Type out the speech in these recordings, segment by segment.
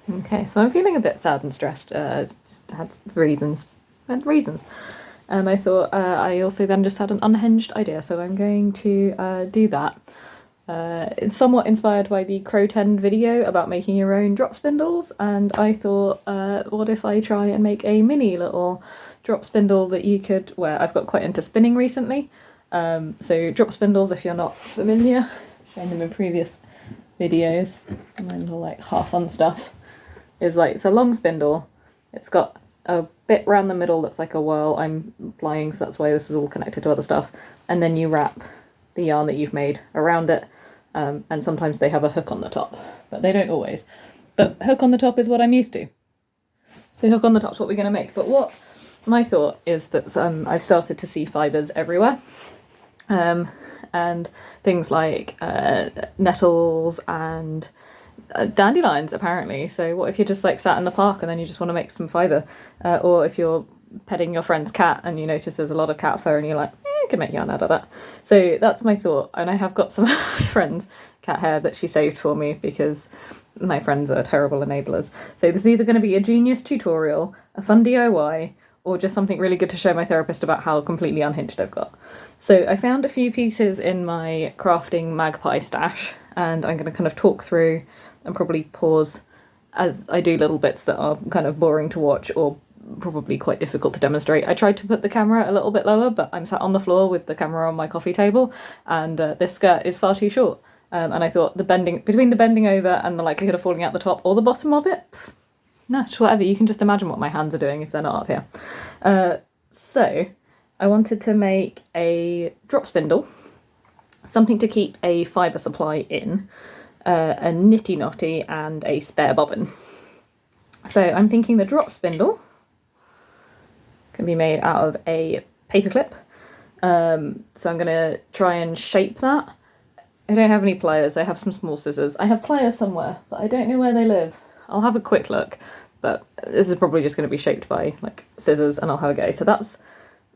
Okay, so I'm feeling a bit sad and stressed. Just had reasons. And I thought I also then just had an unhinged idea, so I'm going to do that. It's somewhat inspired by the Crowtend video about making your own drop spindles, and I thought, what if I try and make a mini little drop spindle that you could wear? I've got quite into spinning recently, so drop spindles, if you're not familiar, I've shown them in previous videos, and then the like half on stuff, is like, it's a long spindle, it's got a bit around the middle that's like a whirl. I'm flying, so that's why this is all connected to other stuff, and then you wrap the yarn that you've made around it, and sometimes they have a hook on the top, but they don't always. But hook on the top is what I'm used to. So hook on the top is what we're going to make. But what my thought is that I've started to see fibres everywhere, and things like nettles and dandelions apparently. So what if you're just like sat in the park and then you just want to make some fibre, or if you're petting your friend's cat and you notice there's a lot of cat fur and you're like, I can make yarn out of that. So that's my thought, and I have got some of my friend's cat hair that she saved for me because my friends are terrible enablers. So this is either going to be a genius tutorial, a fun DIY, or just something really good to show my therapist about how completely unhinged I've got. So I found a few pieces in my crafting magpie stash, and I'm going to kind of talk through and probably pause as I do little bits that are kind of boring to watch or probably quite difficult to demonstrate. I tried to put the camera a little bit lower, but I'm sat on the floor with the camera on my coffee table, and this skirt is far too short. And I thought between the bending over and the likelihood of falling out the top or the bottom of it, no, just whatever. You can just imagine what my hands are doing if they're not up here. So I wanted to make a drop spindle, something to keep a fibre supply in, a nitty knotty, and a spare bobbin. So I'm thinking the drop spindle can be made out of a paperclip. So I'm going to try and shape that. I don't have any pliers, I have some small scissors. I have pliers somewhere, but I don't know where they live. I'll have a quick look, but this is probably just going to be shaped by like scissors, and I'll have a go. So that's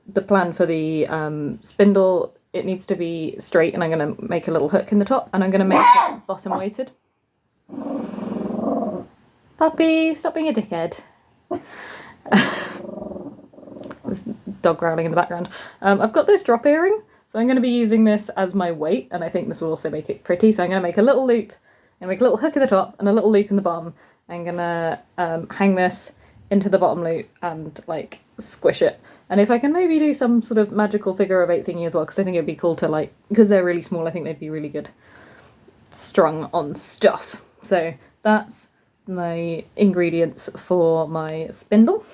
the plan for the spindle. It needs to be straight, and I'm going to make a little hook in the top, and I'm going to make it bottom weighted. Puppy, stop being a dickhead. There's dog growling in the background. I've got this drop earring, so I'm going to be using this as my weight, and I think this will also make it pretty. So I'm going to make a little loop, and make a little hook at the top and a little loop in the bottom. I'm going to hang this into the bottom loop and like squish it. And if I can maybe do some sort of magical figure of eight thingy as well, because I think it'd be cool to like, because they're really small, I think they'd be really good strung on stuff. So that's my ingredients for my spindle.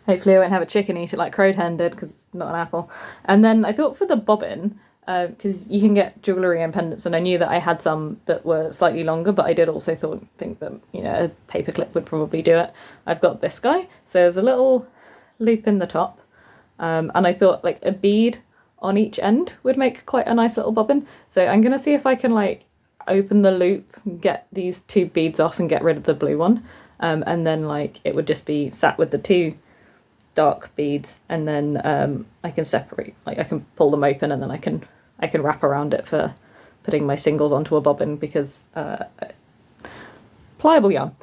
Hopefully I won't have a chicken eat it like Crowtend did, because it's not an apple. And then I thought for the bobbin, because you can get jewellery and pendants, and I knew that I had some that were slightly longer, but I did also think that, you know, a paper clip would probably do it. I've got this guy, so there's a little loop in the top, and I thought like a bead on each end would make quite a nice little bobbin. So I'm going to see if I can like open the loop, get these two beads off and get rid of the blue one, and then like it would just be sat with the two dark beads, and then I can separate, like I can pull them open, and then I can wrap around it for putting my singles onto a bobbin, because pliable yarn.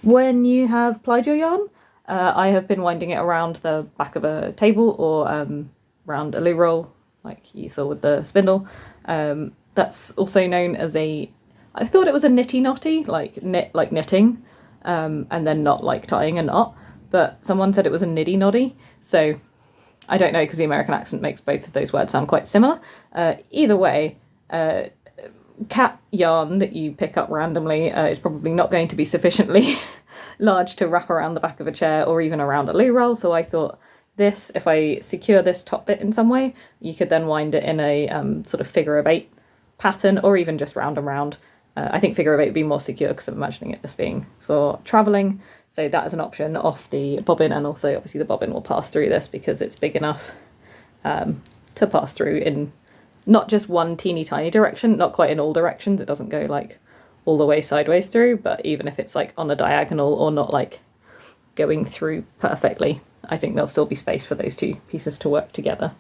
When you have plied your yarn, I have been winding it around the back of a table or around a loo roll, like you saw with the spindle. That's also known as I thought it was a nitty knotty, like knitting, and then not like tying a knot, but someone said it was a niddy noddy, so I don't know, because the American accent makes both of those words sound quite similar. Either way, cat yarn that you pick up randomly is probably not going to be sufficiently large to wrap around the back of a chair or even around a loo roll, so I thought this, if I secure this top bit in some way, you could then wind it in a sort of figure of eight pattern, or even just round and round. I think figure of eight would be more secure, because I'm imagining it as being for travelling. So that is an option off the bobbin, and also obviously the bobbin will pass through this because it's big enough to pass through in not just one teeny tiny direction, not quite in all directions. It doesn't go like all the way sideways through, but even if it's like on a diagonal or not like going through perfectly, I think there'll still be space for those two pieces to work together.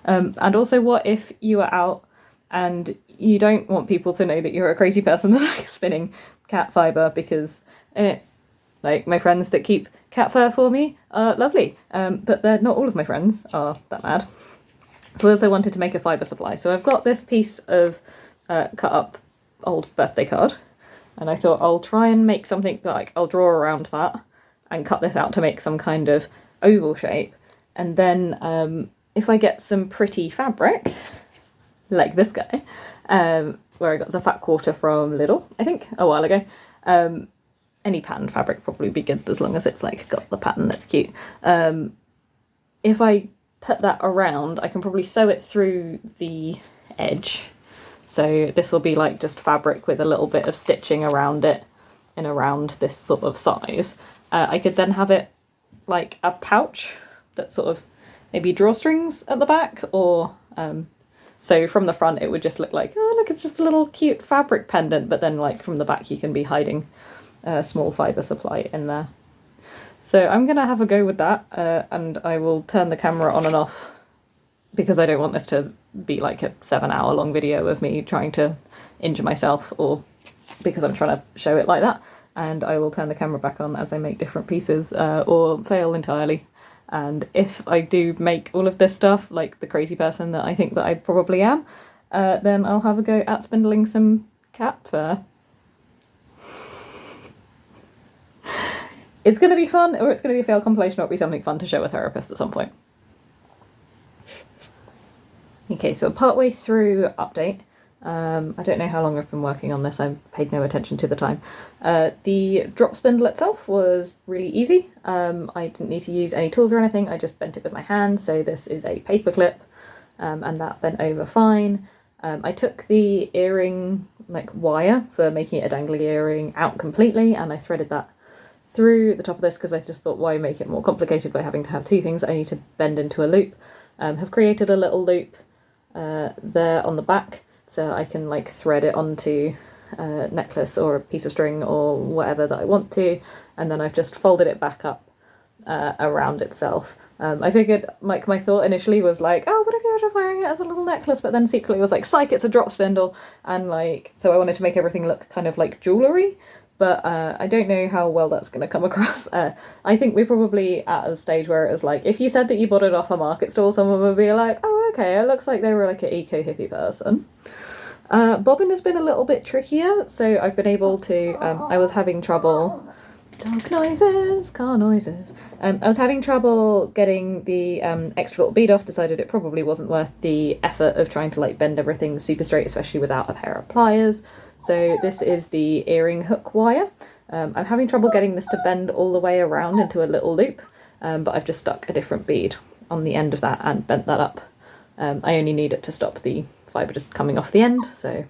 And also, what if you were out and you don't want people to know that you're a crazy person that likes spinning cat fibre, because like my friends that keep cat fur for me are lovely, but they're not all of my friends are that mad. So I also wanted to make a fibre supply. So I've got this piece of cut up old birthday card, and I thought I'll try and make something like I'll draw around that and cut this out to make some kind of oval shape. And then if I get some pretty fabric, like this guy, where I got the fat quarter from Lidl, I think, a while ago. Any patterned fabric probably be good as long as it's like got the pattern that's cute. If I put that around, I can probably sew it through the edge. So this will be like just fabric with a little bit of stitching around it and around this sort of size. I could then have it like a pouch that sort of maybe drawstrings at the back, or so from the front it would just look like, oh look, it's just a little cute fabric pendant, but then like from the back you can be hiding a small fibre supply in there. So I'm gonna have a go with that, and I will turn the camera on and off because I don't want this to be like a 7-hour long video of me trying to injure myself, or because I'm trying to show it like that. And I will turn the camera back on as I make different pieces, or fail entirely. And if I do make all of this stuff like the crazy person that I think that I probably am, then I'll have a go at spindling some cat fur. It's going to be fun, or it's going to be a fail compilation, or it'll be something fun to show a therapist at some point. Okay, so partway through update. I don't know how long I've been working on this, I've paid no attention to the time. The drop spindle itself was really easy. I didn't need to use any tools or anything, I just bent it with my hand. So this is a paper clip, and that bent over fine. I took the earring like wire for making it a dangly earring out completely, and I threaded that through the top of this because I just thought, why make it more complicated by having to have two things I need to bend into a loop. Have created a little loop there on the back, so I can like thread it onto a necklace or a piece of string or whatever that I want to, and then I've just folded it back up around itself. I figured, like, my thought initially was like, oh, what if you were just wearing it as a little necklace, but then secretly was like, psych, it's a drop spindle, and like, so I wanted to make everything look kind of like jewellery, but I don't know how well that's going to come across. I think we're probably at a stage where it was like, if you said that you bought it off a market stall, someone would be like, oh, okay, it looks like they were like an eco-hippie person. Bobbin has been a little bit trickier, so I've been able to, I was having trouble, dog noises, car noises, I was having trouble getting the extra little bead off, decided it probably wasn't worth the effort of trying to like bend everything super straight, especially without a pair of pliers. So this is the earring hook wire. I'm having trouble getting this to bend all the way around into a little loop, but I've just stuck a different bead on the end of that and bent that up. I only need it to stop the fibre just coming off the end, so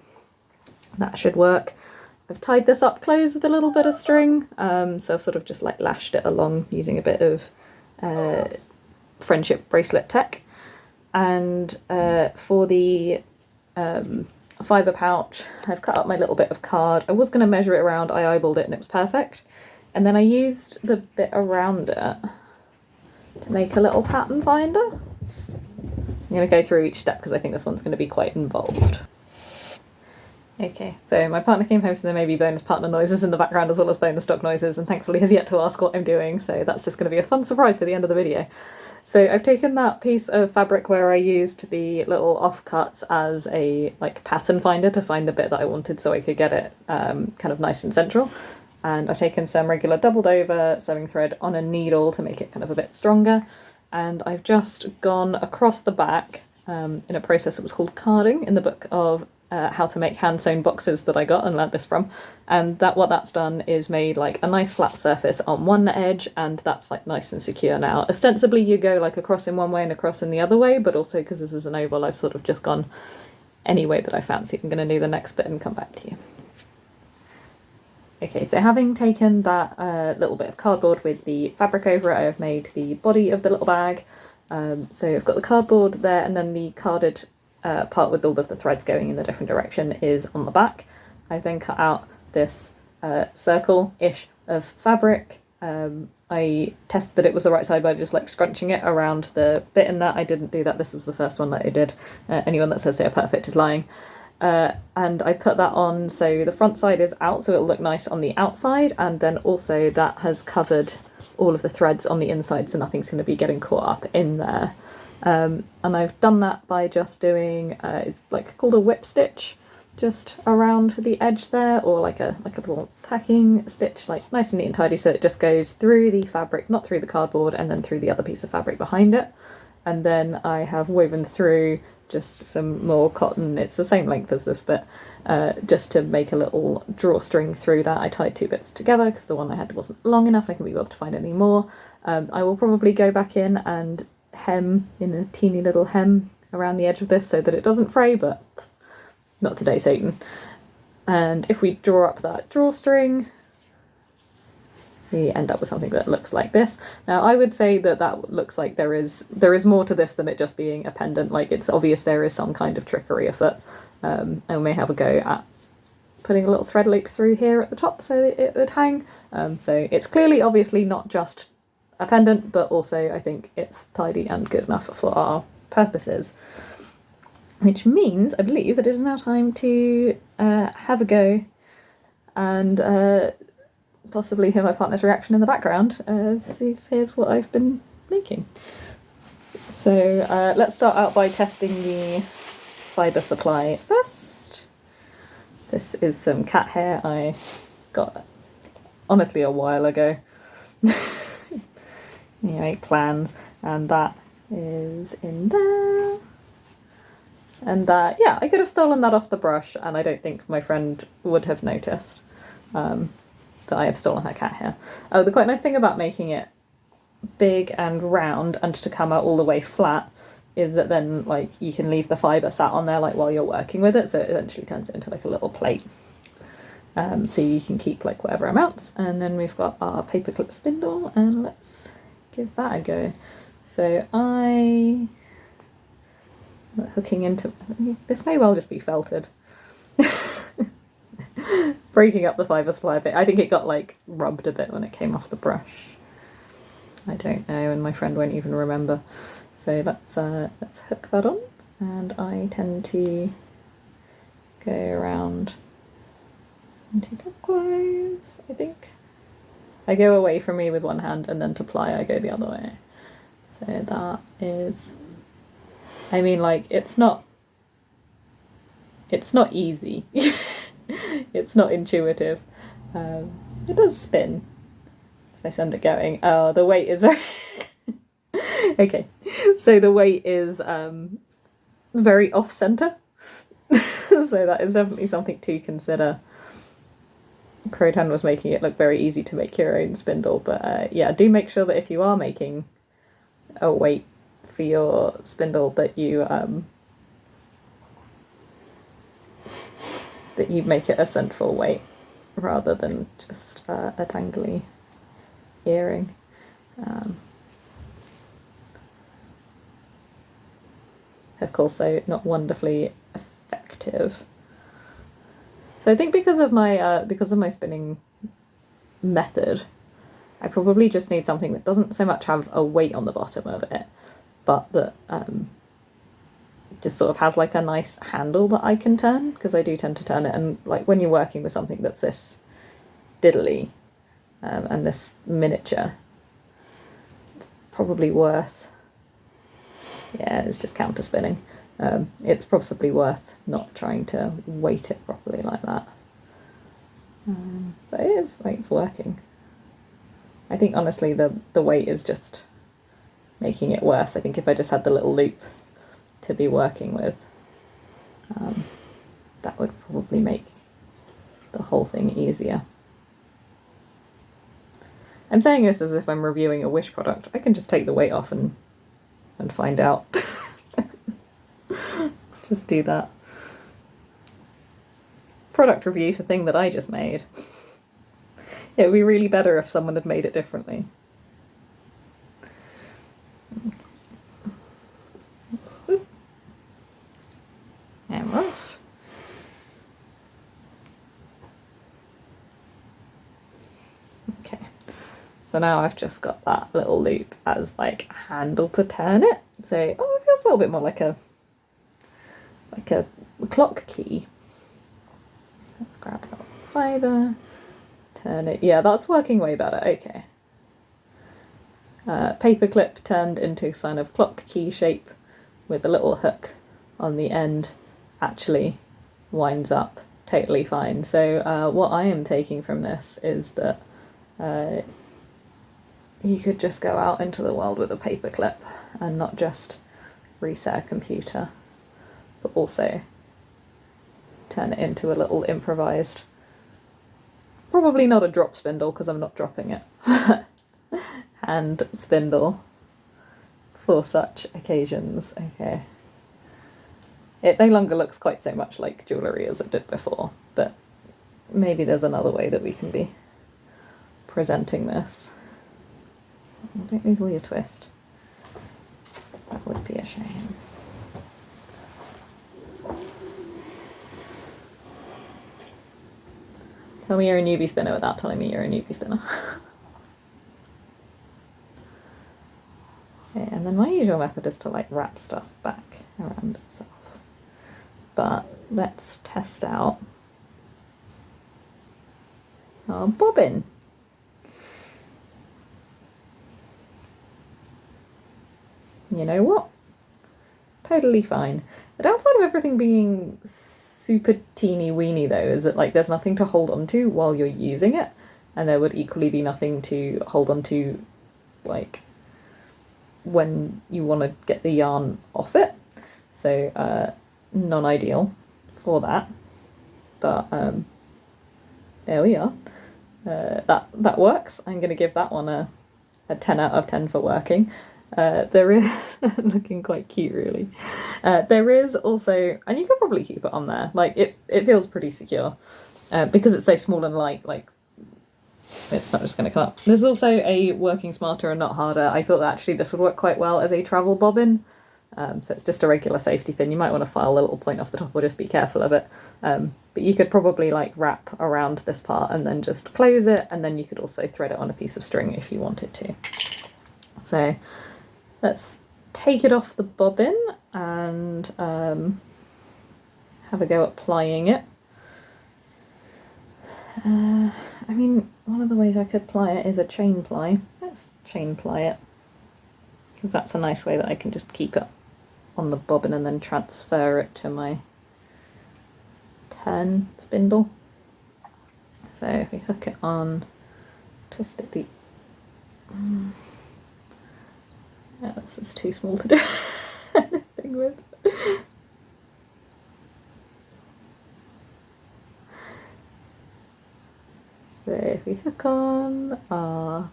that should work. I've tied this up close with a little bit of string, so I've sort of just like lashed it along using a bit of friendship bracelet tech. And for the fibre pouch, I've cut up my little bit of card. I was going to measure it around, I eyeballed it and it was perfect. And then I used the bit around it to make a little pattern finder. I'm going to go through each step because I think this one's going to be quite involved. Okay, so my partner came home, so there may be bonus partner noises in the background as well as bonus dog noises, and thankfully has yet to ask what I'm doing, so that's just going to be a fun surprise for the end of the video. So I've taken that piece of fabric where I used the little offcuts as a like pattern finder to find the bit that I wanted so I could get it kind of nice and central. And I've taken some regular doubled over sewing thread on a needle to make it kind of a bit stronger. And I've just gone across the back in a process that was called carding in the book of how to make hand sewn boxes that I got and learnt this from, and that what that's done is made like a nice flat surface on one edge, and that's like nice and secure now. Ostensibly you go like across in one way and across in the other way, but also because this is an oval I've sort of just gone any way that I fancy. I'm going to do the next bit and come back to you. Okay, so having taken that little bit of cardboard with the fabric over it, I have made the body of the little bag. So I've got the cardboard there, and then the carded part with all of the threads going in the different direction is on the back. I've then cut out this circle-ish of fabric. I tested that it was the right side by just like scrunching it around the bit in that. I didn't do that, this was the first one that I did. Anyone that says they are perfect is lying. And I put that on so the front side is out, so it'll look nice on the outside, and then also that has covered all of the threads on the inside, so nothing's going to be getting caught up in there. And I've done that by just doing it's like called a whip stitch, just around the edge there, or like a little tacking stitch, like nice and neat and tidy, so it just goes through the fabric, not through the cardboard, and then through the other piece of fabric behind it. And then I have woven through just some more cotton, it's the same length as this bit, just to make a little drawstring through that. I tied 2 bits together because the one I had wasn't long enough, I couldn't be bothered to find any more. I will probably go back in and hem in a teeny little hem around the edge of this so that it doesn't fray, but not today, Satan. And if we draw up that drawstring, we end up with something that looks like this. Now, I would say that that looks like there is more to this than it just being a pendant. Like, it's obvious there is some kind of trickery afoot. And we may have a go at putting a little thread loop through here at the top so that it would hang. So it's clearly, obviously, not just a pendant, but also I think it's tidy and good enough for our purposes. Which means, I believe, that it is now time to have a go and possibly hear my partner's reaction in the background. See if here's what I've been making. So let's start out by testing the fibre supply first. This is some cat hair I got honestly a while ago. Make plans, and that is in there. And yeah, I could have stolen that off the brush, and I don't think my friend would have noticed that I have stolen her cat hair. The quite nice thing about making it big and round and to come out all the way flat is that then like you can leave the fibre sat on there like while you're working with it, so it eventually turns it into like a little plate. So you can keep like whatever amounts. And then we've got our paperclip spindle, and let's give that a go. So I'm hooking into, this may well just be felted. Breaking up the fibre supply a bit. I think it got like rubbed a bit when it came off the brush. I don't know, and my friend won't even remember. So let's hook that on, and I tend to go around anti-clockwise, I think. I go away from me with one hand, and then to ply I go the other way. So that is, I mean, like, it's not easy. It's not intuitive. It does spin if I send it going. Oh, the weight is okay. So the weight is very off center. So that is definitely something to consider. Croton was making it look very easy to make your own spindle, but yeah, do make sure that if you are making a weight for your spindle that you make it a central weight rather than just a dangly earring. Hook also not wonderfully effective. So I think because of my spinning method, I probably just need something that doesn't so much have a weight on the bottom of it, but that just sort of has like a nice handle that I can turn, because I do tend to turn it, and like when you're working with something that's this diddly and this miniature, it's probably worth, yeah, it's just counter spinning. It's possibly worth not trying to weight it properly like that. But it is, like, it's working. I think honestly the weight is just making it worse. I think if I just had the little loop to be working with, that would probably make the whole thing easier. I'm saying this as if I'm reviewing a Wish product. I can just take the weight off and find out. Let's just do that. Product review for thing that I just made. It would be really better if someone had made it differently. And off. Okay. So now I've just got that little loop as like a handle to turn it. So, oh, it feels a little bit more like a the clock key. Let's grab that fibre, turn it. Yeah, that's working way better. Okay. Paperclip turned into kind of clock key shape with a little hook on the end actually winds up totally fine. So what I am taking from this is that you could just go out into the world with a paperclip and not just reset a computer, but also turn it into a little improvised, probably not a drop spindle because I'm not dropping it, hand spindle for such occasions. Okay. It no longer looks quite so much like jewellery as it did before, but maybe there's another way that we can be presenting this. Don't lose all your twist. That would be a shame. Tell me you're a newbie spinner without telling me you're a newbie spinner. Okay, and then my usual method is to like wrap stuff back around itself. But let's test out our bobbin. You know what? Totally fine. The downside of everything being super teeny weeny though is that like there's nothing to hold on to while you're using it, and there would equally be nothing to hold on to like when you want to get the yarn off it. So non-ideal for that, but there we are. That works. I'm going to give that one a 10 out of 10 for working. There is looking quite cute really. There is also, and you could probably keep it on there, like it feels pretty secure because it's so small and light, like it's not just going to come up. There's also a working smarter and not harder. I thought that actually this would work quite well as a travel bobbin. So it's just a regular safety pin. You might want to file a little point off the top or just be careful of it. But you could probably like wrap around this part and then just close it, and then you could also thread it on a piece of string if you wanted to. So let's take it off the bobbin and have a go at plying it. I mean, one of the ways I could ply it is a chain ply. Let's chain ply it, because that's a nice way that I can just keep it on the bobbin and then transfer it to my turn spindle. So if we hook it on, twist it yeah, this is too small to do anything with. So if we hook on our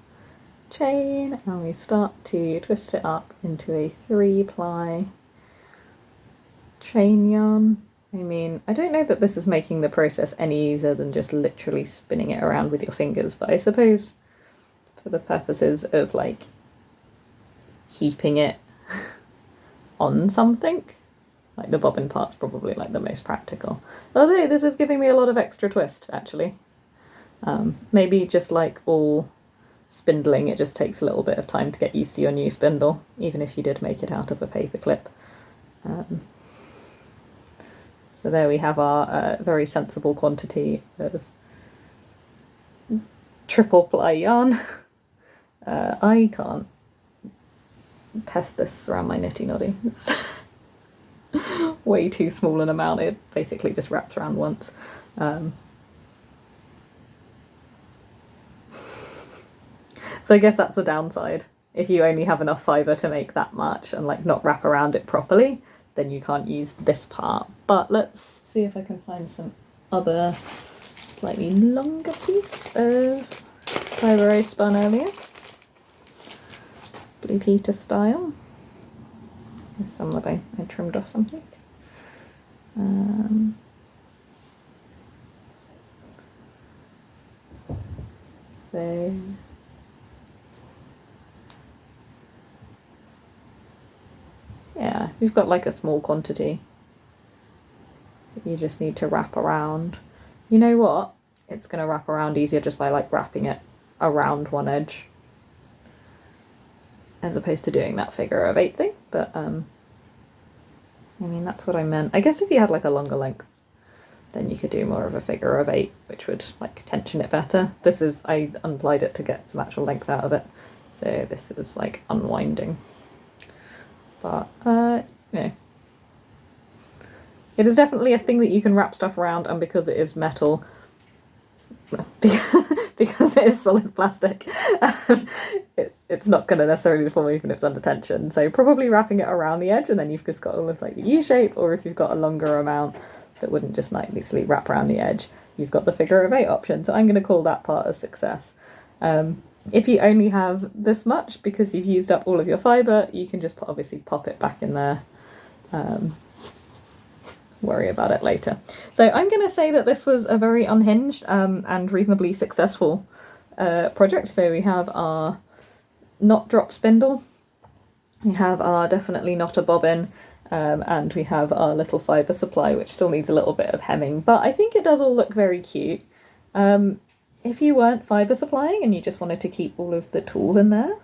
chain and we start to twist it up into a 3-ply chain yarn. I mean, I don't know that this is making the process any easier than just literally spinning it around with your fingers, but I suppose for the purposes of like keeping it on something, like the bobbin part's probably like the most practical. Although this is giving me a lot of extra twist actually. Maybe just like all spindling, it just takes a little bit of time to get used to your new spindle, even if you did make it out of a paper clip. So there we have our very sensible quantity of triple ply yarn. I can't test this around my nitty noddy. It's way too small an amount. It basically just wraps around once. So I guess that's the downside. If you only have enough fibre to make that much and like not wrap around it properly, then you can't use this part. But let's see if I can find some other slightly longer piece of fibre I spun earlier. Blue Peter style. There's some that I trimmed off something. So yeah, you've got like a small quantity that you just need to wrap around. You know what? It's going to wrap around easier just by like wrapping it around one edge, as opposed to doing that figure of 8 thing. But I mean, that's what I meant. I guess if you had like a longer length, then you could do more of a figure of 8, which would like tension it better. This is, I unplied it to get some actual length out of it. So this is like unwinding. But, you know. It is definitely a thing that you can wrap stuff around, and because it is metal, because it is solid plastic, it's not going to necessarily deform even if it's under tension. So probably wrapping it around the edge, and then you've just got almost like the U shape, or if you've got a longer amount that wouldn't just nicely wrap around the edge, you've got the figure of 8 option. So I'm going to call that part a success. If you only have this much because you've used up all of your fibre, you can just obviously pop it back in there. Worry about it later. So I'm going to say that this was a very unhinged and reasonably successful project. So we have our not drop spindle, we have our definitely not a bobbin, and we have our little fibre supply, which still needs a little bit of hemming, but I think it does all look very cute. If you weren't fibre supplying and you just wanted to keep all of the tools in there,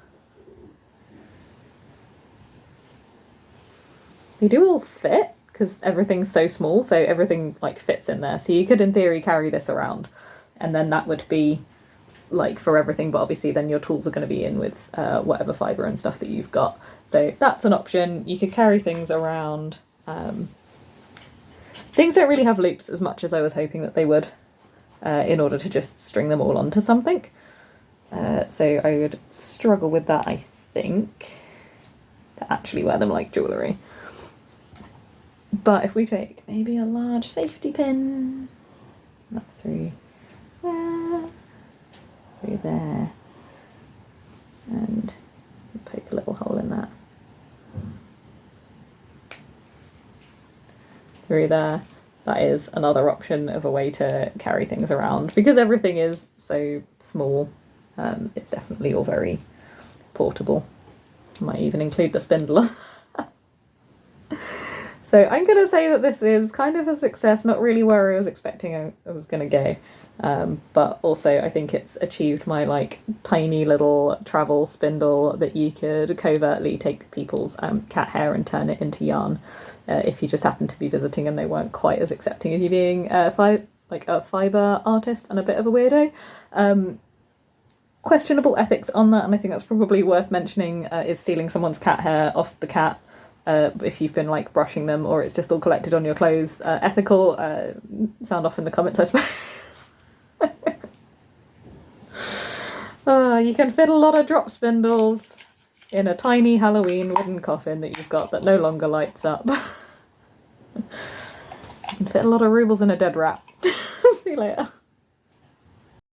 they do all fit, because everything's so small, so everything like fits in there. So you could in theory carry this around, and then that would be like for everything, but obviously then your tools are going to be in with whatever fibre and stuff that you've got. So that's an option. You could carry things around. Things don't really have loops as much as I was hoping that they would, in order to just string them all onto something. So I would struggle with that, I think, to actually wear them like jewellery. But if we take maybe a large safety pin, not through there, through there, and poke a little hole in that, through there, that is another option of a way to carry things around. Because everything is so small, it's definitely all very portable. I might even include the spindle. So I'm going to say that this is kind of a success, not really where I was expecting I was going to go, but also I think it's achieved my like tiny little travel spindle that you could covertly take people's cat hair and turn it into yarn if you just happen to be visiting and they weren't quite as accepting of you being a fibre artist and a bit of a weirdo. Questionable ethics on that, and I think that's probably worth mentioning, is stealing someone's cat hair off the cat. If you've been like brushing them or it's just all collected on your clothes. Ethical, sound off in the comments, I suppose. You can fit a lot of drop spindles in a tiny Halloween wooden coffin that you've got that no longer lights up. You can fit a lot of rubles in a dead rat. See you later.